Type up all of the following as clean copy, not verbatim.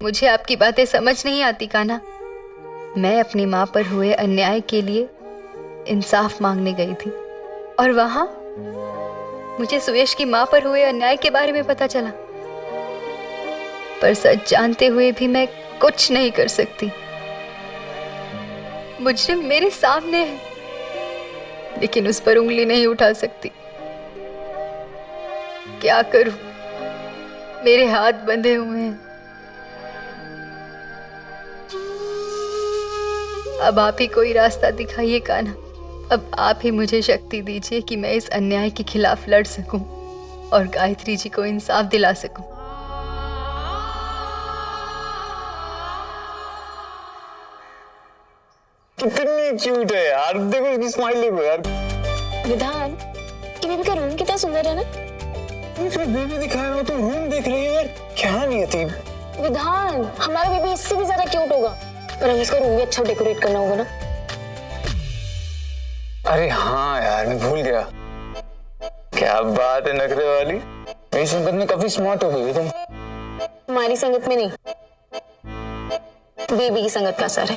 मुझे आपकी बातें समझ नहीं आती कान्हा। मैं अपनी माँ पर हुए अन्याय के लिए इंसाफ मांगने गई थी और वहां मुझे सुयश की माँ पर हुए अन्याय के बारे में पता चला। पर सच जानते हुए भी मैं कुछ नहीं कर सकती। मुझे मेरे सामने है, लेकिन उस पर उंगली नहीं उठा सकती। क्या करूं? मेरे हाथ बंधे हुए हैं। अब आप ही कोई रास्ता दिखाइए कान्हा। अब आप ही मुझे शक्ति दीजिए कि मैं इस अन्याय के खिलाफ लड़ सकूं और गायत्री जी को इंसाफ दिला सकूं। कितनी क्यूट है यार, देखो इसकी स्माइल देखो यार। विधान, ये बेबी का रूम कितना सुंदर है ना। सिर्फ बेबी दिखाया हो तो रूम देख रही है यार, क्या नियति। विधान, हमारा बेबी इससे भी ज्यादा क्यूट होगा, पर हमें इसका रूम भी अच्छा डेकोरेट करना होगा ना। अरे हाँ यार, मैं भूल गया। क्या बात है नखरे वाली, मेरी संगत में काफी स्मार्ट हो गई तुम। हमारी संगत में नहीं, बेबी की संगत का असर है।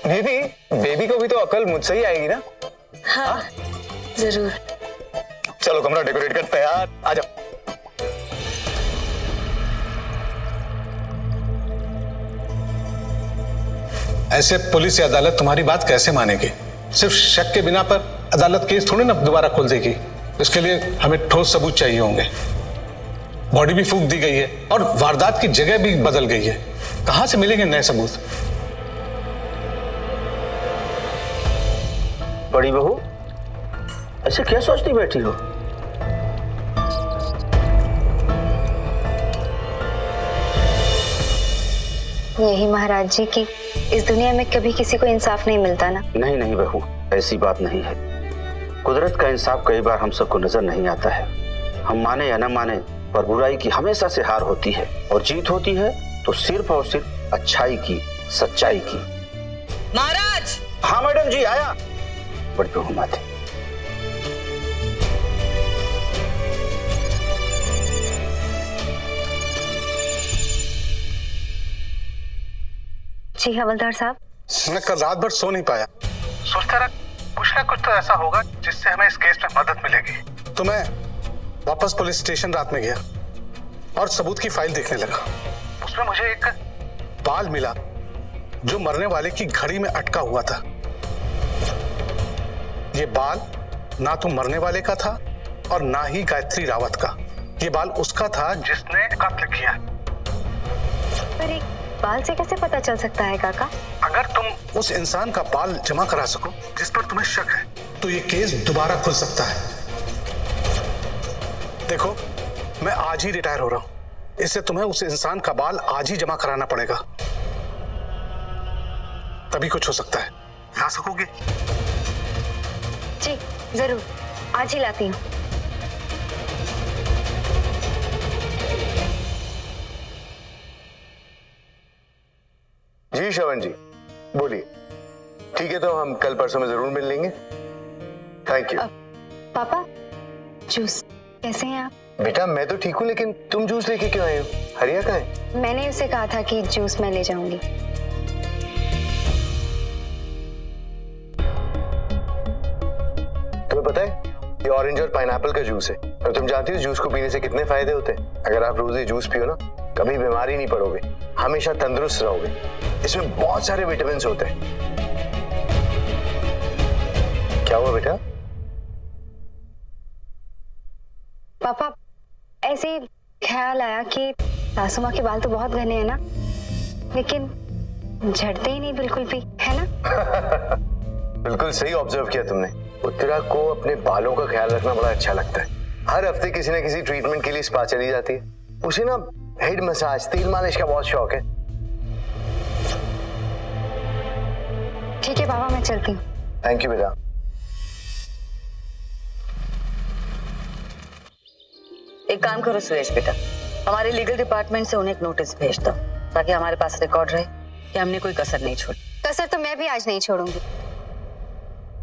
बेबी को भी तो अकल मुझसे ही आएगी ना। हाँ, जरूर। चलो कमरा डेकोरेट करते हैं यार, आ जाओ। ऐसे पुलिस या अदालत तुम्हारी बात कैसे मानेगी? सिर्फ शक के बिना पर अदालत केस थोड़ी ना दोबारा खोल देगी। इसके लिए हमें ठोस सबूत चाहिए होंगे। बॉडी भी फूंक दी गई है और वारदात की जगह भी बदल गई है। कहां से मिलेंगे नए सबूत? बड़ी बहू, ऐसे क्या सोचती बैठी हो? यही महाराज जी की इस दुनिया में कभी किसी को इंसाफ नहीं मिलता ना। नहीं नहीं बहू, ऐसी बात नहीं है। कुदरत का इंसाफ कई बार हम सबको नजर नहीं आता है। हम माने या न माने, पर बुराई की हमेशा से हार होती है और जीत होती है तो सिर्फ और सिर्फ अच्छाई की, सच्चाई की। महाराज! हाँ मैडम जी, आया। बड़ी बहू माते। जी हवलदार साहब। मैं कल रात भर सो नहीं पाया। सोचता रहा कुछ ना कुछ तो ऐसा होगा जिससे हमें इस केस में मदद मिलेगी। तो मैं वापस पुलिस स्टेशन रात में गया और सबूत की फाइल देखने लगा। उसमें मुझे एक बाल मिला जो मरने वाले की घड़ी में अटका हुआ था। ये बाल ना तो मरने वाले का था और ना ही गायत्री रावत का। ये बाल उसका था जिसने कत्ल किया। पर एक बाल से कैसे पता चल सकता है काका? अगर तुम उस इंसान का बाल जमा करा सको जिस पर तुम्हें शक है, तो ये केस दोबारा खुल सकता है। देखो, मैं आज ही रिटायर हो रहा हूं, इससे तुम्हें उस इंसान का बाल आज ही जमा कराना पड़ेगा, तभी कुछ हो सकता है। ला सकोगे? जी जरूर, आज ही लाती हूँ। जी श्रवण जी, बोलिए। ठीक है, तो हम कल परसों में जरूर मिल लेंगे। Thank you. पापा, जूस कैसे हैं आप? बेटा मैं तो ठीक हूँ, लेकिन तुम जूस लेके क्यों आए हो? हरिया कहाँ है? मैंने उसे कहा था कि जूस मैं ले जाऊंगी। तुम्हें पता है, ये ऑरेंज और पाइनएप्पल का जूस है और तुम जानती हो जूस को पीने से कितने फायदे होते हैं। अगर आप रोज ये जूस पियो ना, कभी बीमार ही नहीं पड़ोगे, हमेशा तंदुरुस्त रहोगे। इसमें बहुत सारे विटामिन होते हैं। क्या हुआ बेटा? पापा, ऐसे ख्याल आया कि सासू माँ के बाल तो बहुत घने हैं ना, लेकिन झड़ते ही नहीं बिल्कुल भी, है ना? बिल्कुल सही ऑब्जर्व किया तुमने। उत्तरा को अपने बालों का ख्याल रखना बड़ा अच्छा लगता है। हर हफ्ते किसी न किसी ट्रीटमेंट के लिए स्पा चली जाती है। उसे ना हेड मसाज, तेल मालिश का बहुत शौक है। ठीक है पापा, मैं चलती हूँ। थैंक यू बेटा। एक काम करो सुरेश बेटा, हमारे लीगल डिपार्टमेंट से उन्हें एक नोटिस भेज दो, ताकि हमारे पास रिकॉर्ड रहे कि हमने कोई कसर नहीं छोड़ी। कसर तो मैं भी आज नहीं छोड़ूंगी।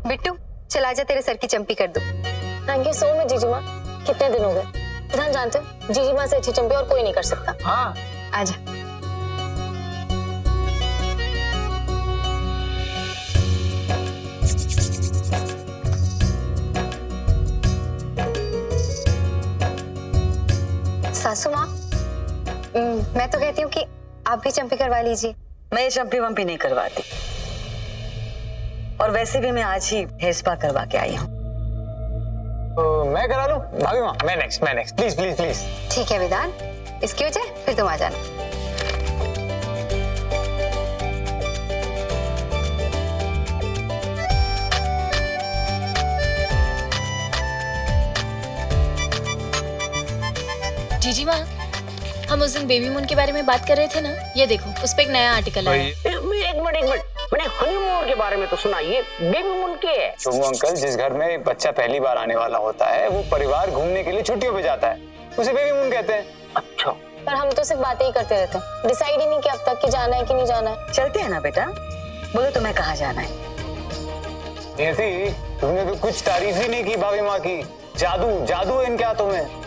बिट्टू, चल आजा, तेरे सर की चंपी कर दो। थैंक यू सो मच जीजी माँ। कितने दिन हो गए, विधान जानते हो जीजी माँ से अच्छी चंपी और कोई नहीं कर सकता। हाँ आजा। सासू माँ, मैं तो कहती हूँ कि आप भी चंपी करवा लीजिए। मैं ये चंपी वंपी नहीं करवाती, और वैसे भी मैं आज ही हेयर स्पा करवा के आई हूँ। मैं करा लूं? भाभी माँ, मैं नेक्स्ट, प्लीज प्लीज प्लीज। ठीक है विधान, इसकी वजह फिर तुम आ जाना। जीजी माँ, हम उस दिन बेबी मून के बारे में बात कर रहे थे ना, ये देखो उस पे एक नया आर्टिकल आया। एक मिनट मैंने हनीमून के बारे में तो सुना, ये बेबी मून के है? तो वो अंकल, जिस घर में एक बच्चा पहली बार आने वाला होता है, वो परिवार घूमने के लिए छुट्टियों पे जाता है, उसे बेबी मून कहते हैं। अच्छा, पर हम तो सिर्फ बातें ही करते रहते हैं, डिसाइड ही नहीं किया अब तक कि जाना है कि नहीं जाना है। चलते हैं ना बेटा, बोलो तुम्हें कहाँ जाना है? नियति, तुमने तो कुछ तारीफ ही नहीं की भाभी माँ की। जादू जादू है इनके हाथों में।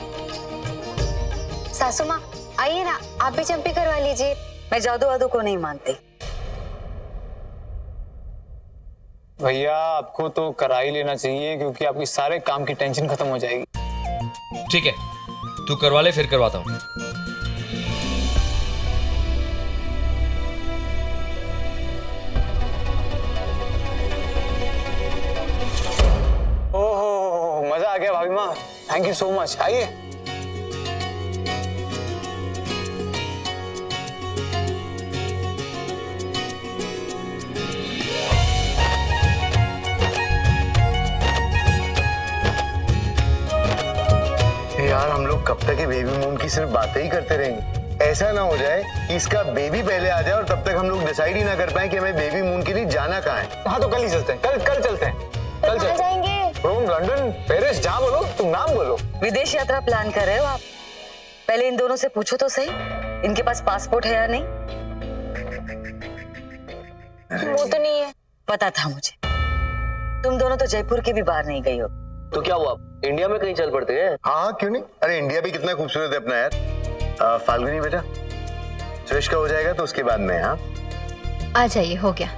सासू माँ आइए ना, आप भी चंपी करवा लीजिए। मैं जादू वादू को नहीं मानती। भैया, आपको तो करा ही लेना चाहिए, क्योंकि आपकी सारे काम की टेंशन खत्म हो जाएगी। ठीक है, तू करवा ले, फिर करवाता हूँ। ओहो, मजा आ गया भाभी माँ, थैंक यू सो मच। आइए। यार, हम लोग कब तक ये बेबी मून की सिर्फ बातें ही करते रहेंगे? ऐसा ना हो जाए कि इसका बेबी पहले आ जाए और तब तक हम लोग डिसाइड ही ना कर पाए कि हमें बेबी मून के लिए जाना कहाँ है। हाँ, तो कल ही चलते हैं, कल चलते हैं। कल चलते जाएंगे रोम, लंदन, पेरिस, जहाँ बोलो, तुम नाम बोलो। विदेश यात्रा प्लान कर रहे हो आप? पहले इन दोनों से पूछो तो सही, इनके पास पासपोर्ट है या नहीं? वो तो नहीं है। पता था मुझे, तुम दोनों तो जयपुर के भी बाहर नहीं गई हो। तो क्या हुआ, इंडिया में कहीं चल पड़ते हैं? हाँ, क्यों नहीं? अरे इंडिया भी कितना खूबसूरत है अपना यार। फाल्गुनी बेटा, सुरेश का हो जाएगा तो उसके बाद में। हाँ, आ जाइए, हो गया।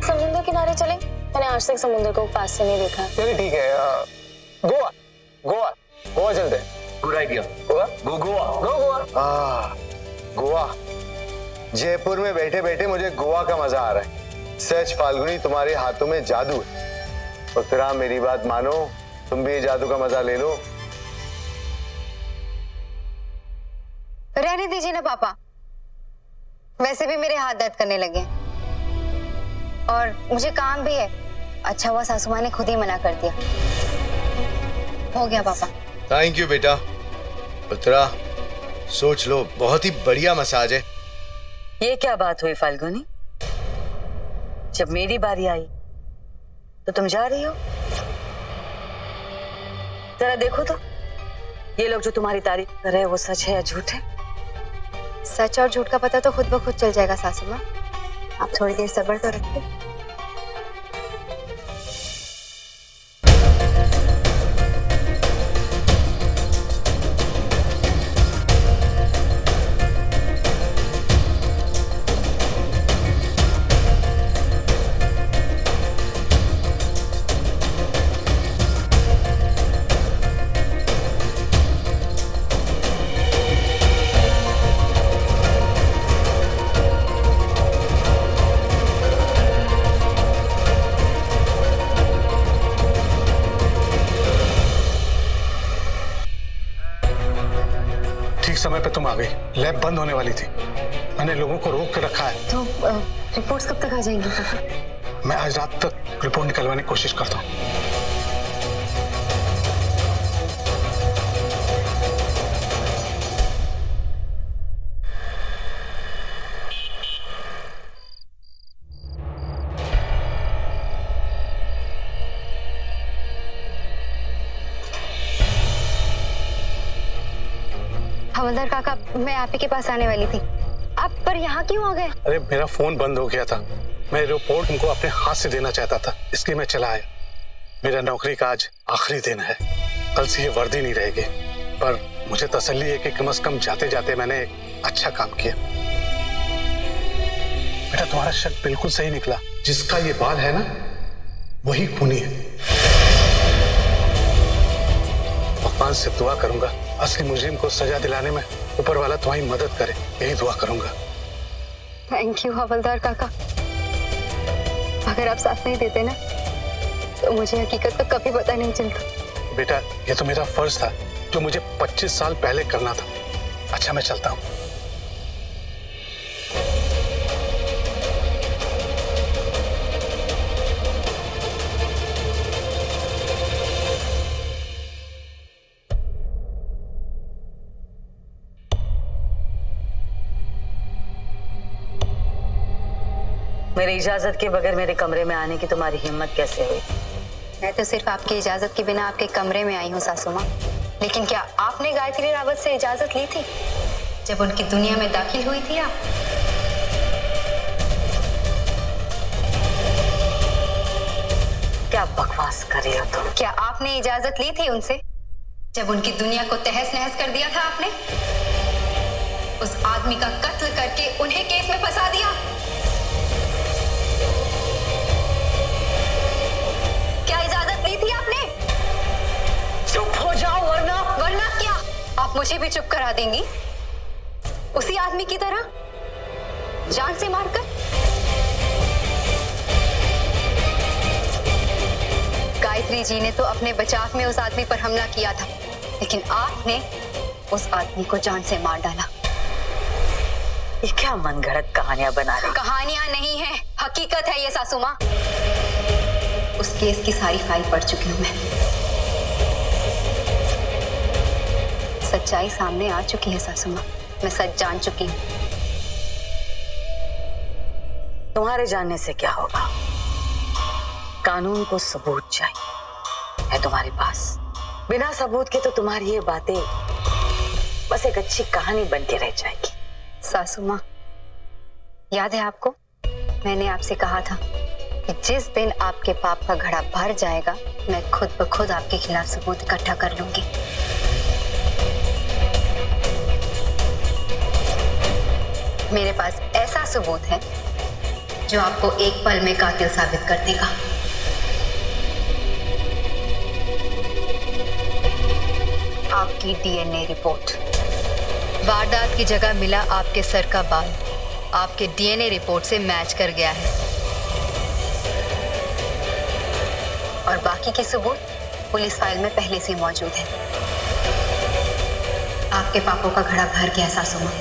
समुद्र किनारे चले, मैंने आज तक समुद्र को पास से नहीं देखा। चलिए ठीक है, गोवा गोवा गोवा चलते हैं। Good idea. गोवा गोवा। गोवा। जयपुर में बैठे बैठे मुझे गोवा का मजा आ रहा है। सच फाल्गुनी, तुम्हारे हाथों में जादू है। और फिर हाँ, मेरी बात मानो, तुम भी ये जादू का मजा ले लो। रहने दीजिए ना पापा, वैसे भी मेरे हाथ दर्द करने लगे और मुझे काम भी है। अच्छा हुआ सासू माँ ने खुद ही मना कर दिया। हो गया पापा। थैंक यू बेटा। पुत्रा, सोच लो, बहुत ही बढ़िया मसाज है। ये क्या बात हुई फाल्गुनी? जब मेरी बारी आई तो तुम जा रही हो? जरा देखो तो, ये लोग जो तुम्हारी तारीफ कर रहे हैं वो सच है या झूठ है? सच और झूठ का पता तो खुद ब खुद चल जाएगा सासू माँ, आप थोड़ी देर सब्र तो रखिए। समय पे तुम आ गई, लैब बंद होने वाली थी, मैंने लोगों को रोक के रखा है। तो रिपोर्ट्स कब तक आ जाएंगी पापा? मैं आज रात तक रिपोर्ट निकलवाने की कोशिश करता हूँ। हवलदार काका, मैं आप ही के पास आने वाली थी। आप पर यहाँ क्यों आ गए? अरे मेरा फोन बंद हो गया था, मैं रिपोर्ट तुमको अपने हाथ से देना चाहता था, इसलिए मैं चला आया। मेरा नौकरी का आज आखिरी दिन है, कल से ये वर्दी नहीं रहेगी, पर मुझे तसल्ली है कि कम से कम जाते जाते मैंने अच्छा काम किया। बेटा, तुम्हारा शक बिल्कुल सही निकला, जिसका ये बाल है ना, वही खूनी है। भगवान से दुआ करूंगा असली मुजरिम को सजा दिलाने में ऊपर वाला तुम्हारी मदद करे, यही दुआ करूंगा। थैंक यू हवलदार काका। अगर आप साथ नहीं देते ना तो मुझे हकीकत का कभी पता नहीं चलता। बेटा ये तो मेरा फर्ज था जो मुझे 25 साल पहले करना था। अच्छा मैं चलता हूँ। मेरी इजाजत के बगैर मेरे कमरे में आने की तुम्हारी हिम्मत कैसे हुई? मैं तो सिर्फ आपकी इजाजत के बिना आपके कमरे में आई हूँ सासू माँ। लेकिन क्या आपने गायत्री रावत से इजाजत ली थी जब उनकी दुनिया में दाखिल हुई थी आप? क्या बकवास कर रही हो तुम? क्या आपने इजाजत ली थी उनसे जब उनकी दुनिया को तहस नहस कर दिया था आपने? उस आदमी का कत्ल करके उन्हें केस में फंसा दिया। क्या इजाजत ली थी आपने? चुप हो जाओ वरना क्या आप मुझे भी चुप करा देंगी उसी आदमी की तरह, जान से मारकर? गायत्री जी ने तो अपने बचाव में उस आदमी पर हमला किया था, लेकिन आपने उस आदमी को जान से मार डाला। ये क्या मनगढ़ंत कहानियां बना रही? कहानियां नहीं है, हकीकत है ये सासू माँ। उस केस की सारी फाइल पढ़ चुकी हूँ मैं। सच्चाई सामने आ चुकी है सासू माँ, मैं सच जान चुकी हूँ। तुम्हारे जानने से क्या होगा? कानून को सबूत चाहिए है तुम्हारे पास। बिना सबूत के तो तुम्हारी ये बातें बस एक अच्छी कहानी बन के रह जाएगी। सासू माँ, याद है आपको मैंने आपसे कहा था कि जिस दिन आपके पाप का घड़ा भर जाएगा मैं खुद ब खुद आपके खिलाफ सबूत इकट्ठा कर लूंगी। मेरे पास ऐसा सबूत है जो आपको एक पल में कातिल साबित कर देगा। आपकी डीएनए रिपोर्ट। वारदात की जगह मिला आपके सर का बाल आपके डीएनए रिपोर्ट से मैच कर गया है। और बाकी के सबूत पुलिस फाइल में पहले से मौजूद है। आपके पापों का घड़ा भर गया सासू माँ।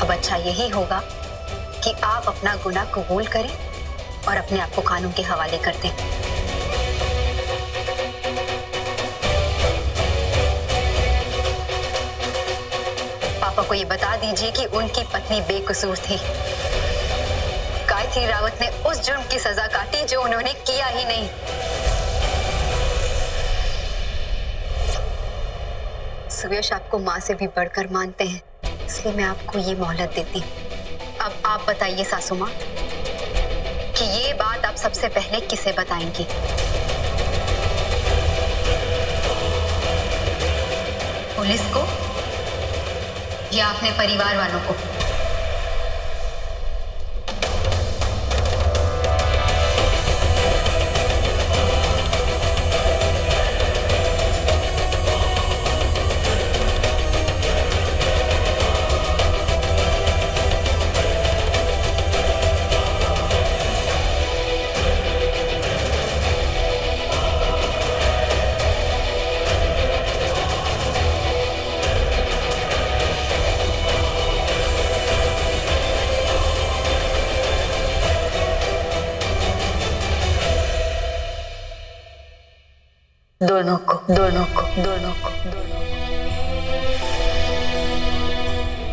अब अच्छा यही होगा कि आप अपना गुनाह कबूल करें और अपने आप को कानून के हवाले कर दें। पापा को ये बता दीजिए कि उनकी पत्नी बेकसूर थी। गायत्री रावत ने उस जुर्म की सजा काटी जो उन्होंने किया ही नहीं। सुयश आपको माँ से भी बढ़कर मानते हैं, इसलिए मैं आपको ये मोहलत देती हूँ। अब आप बताइए सासू माँ कि ये बात आप सबसे पहले किसे बताएंगी? पुलिस को या अपने परिवार वालों को?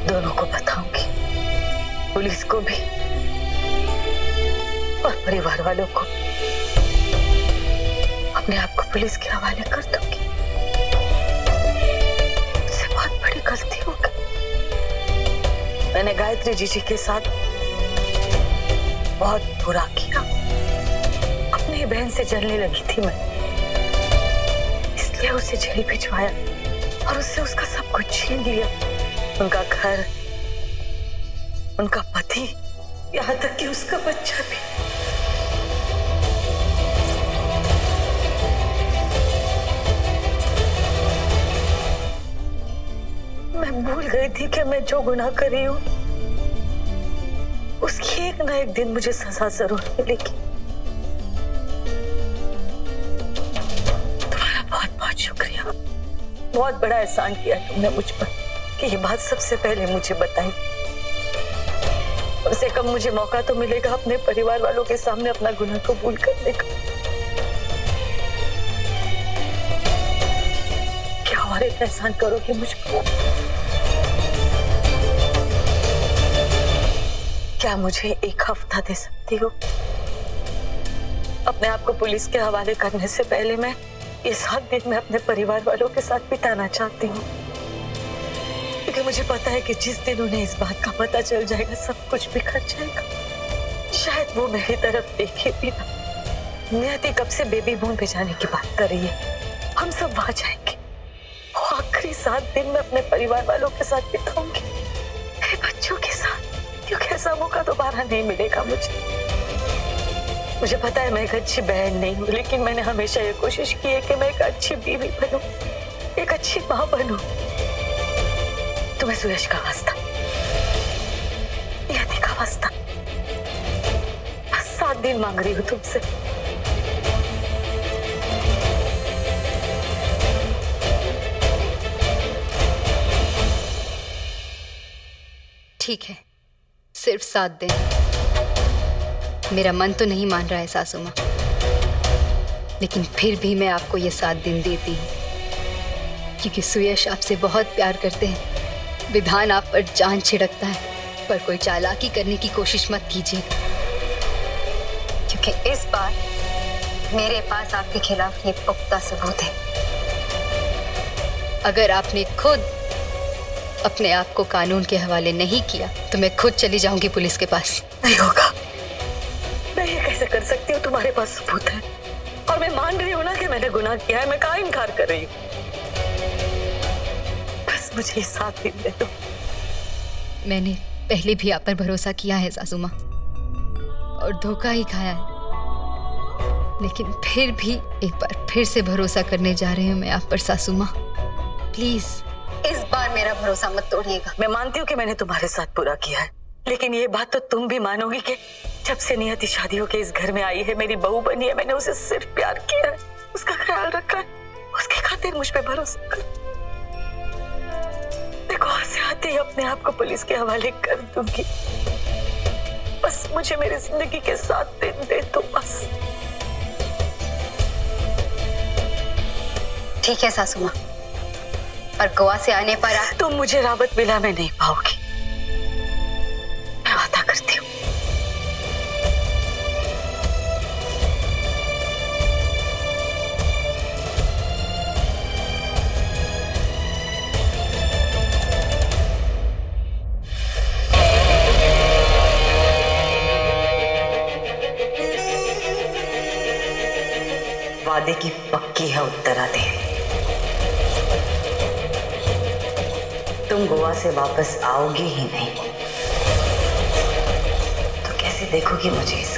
दोनों को बताऊंगी, पुलिस को भी और परिवार वालों को। अपने आप को पुलिस के हवाले कर दूंगी। मुझसे बहुत बड़ी गलती हो गई। मैंने गायत्री जीजी के साथ बहुत बुरा किया। अपनी बहन से जलने लगी थी मैं, उसे जेल भिजवाया और उससे उसका सब कुछ छीन लिया। उनका घर, उनका पति, यहाँ तक कि उसका बच्चा भी। थी कि मैं जो गुनाह कर रही हूँ उसकी एक ना एक दिन मुझे सजा जरूर मिलेगी। तुम्हारा बहुत बहुत शुक्रिया। बहुत बड़ा एहसान किया तुमने मुझ पर कि ये बात सबसे पहले मुझे बताई। कम से कम मुझे मौका तो मिलेगा अपने परिवार वालों के सामने अपना गुनाह कबूल करने का। क्या और एक एहसान करोगे मुझ पर? क्या मुझे एक हफ्ता दे सकती हो? अपने आप को पुलिस के हवाले करने से पहले मैं ये 7 दिन में अपने परिवार वालों के साथ बिताना चाहती हूँ, क्योंकि मुझे पता है कि जिस दिन उन्हें इस बात का पता चल जाएगा सब कुछ बिखर जाएगा। शायद वो मेरी तरफ देखे भी ना। नियति कब से बेबी बून भेजाने की बात कर रही है। हम सब वहां जाएंगे। वो आखिरी 7 दिन में अपने परिवार वालों के साथ बिताऊंगी, मेरे बच्चों के साथ, क्योंकि ऐसा मौका दोबारा नहीं मिलेगा मुझे। मुझे पता है मैं एक अच्छी बहन नहीं हूँ, लेकिन मैंने हमेशा ये कोशिश की है कि मैं एक अच्छी बीवी बनूं, एक अच्छी माँ बनूं। तुम्हें सुयश का वास्ता, नियति का वास्ता, बस 7 दिन मांग रही हूँ तुमसे। ठीक है, सिर्फ 7 दिन। मेरा मन तो नहीं मान रहा है सासू माँ, लेकिन फिर भी मैं आपको ये 7 दिन देती हूँ, क्योंकि सुयश आपसे बहुत प्यार करते हैं। विधान आप पर जान छिड़कता है, पर कोई चालाकी करने की कोशिश मत कीजिएगा, क्योंकि इस बार मेरे पास आपके खिलाफ ये पुख्ता सबूत है। अगर आपने खुद अपने आप को कानून के हवाले नहीं किया तो मैं खुद चली जाऊंगी पुलिस के पास। नहीं होगा। मैं ये कैसे कर सकती हूँ? तुम्हारे पास सबूत है और मैं मान रही हूँ ना कि मैंने गुनाह किया है। मैं कहाँ इनकार कर रही हूँ? बस मुझे 7 दिन दे दो। मैंने पहले भी आप पर भरोसा किया है सासू माँ, और धोखा ही खाया है, लेकिन फिर भी एक बार फिर से भरोसा करने जा रही हूँ मैं आप पर सासू माँ। प्लीज इस बार मेरा भरोसा मत तोड़िएगा। मैं मानती हूँ कि मैंने तुम्हारे साथ बुरा किया है, लेकिन ये बात तो तुम भी मानोगी कि जब से नियति शादी होकर इस घर में आई है, मेरी बहू बनी है, मैंने उसे सिर्फ प्यार किया है, उसका ख्याल रखा है। उसके खातिर मुझ पे भरोसा कर। देखो, आज से आते ही अपने आप को पुलिस के हवाले कर दूंगी। बस मुझे मेरी जिंदगी के 7 दिन दे दो बस। ठीक है सासू माँ, और गोवा से आने पर तुम मुझे रावत विला में नहीं पाओगी, मैं वादा करती हूँ। वादे की पक्की है उत्तराधिकारी। तुम गोवा से वापस आओगी ही नहीं, तो कैसे देखोगी मुझे इस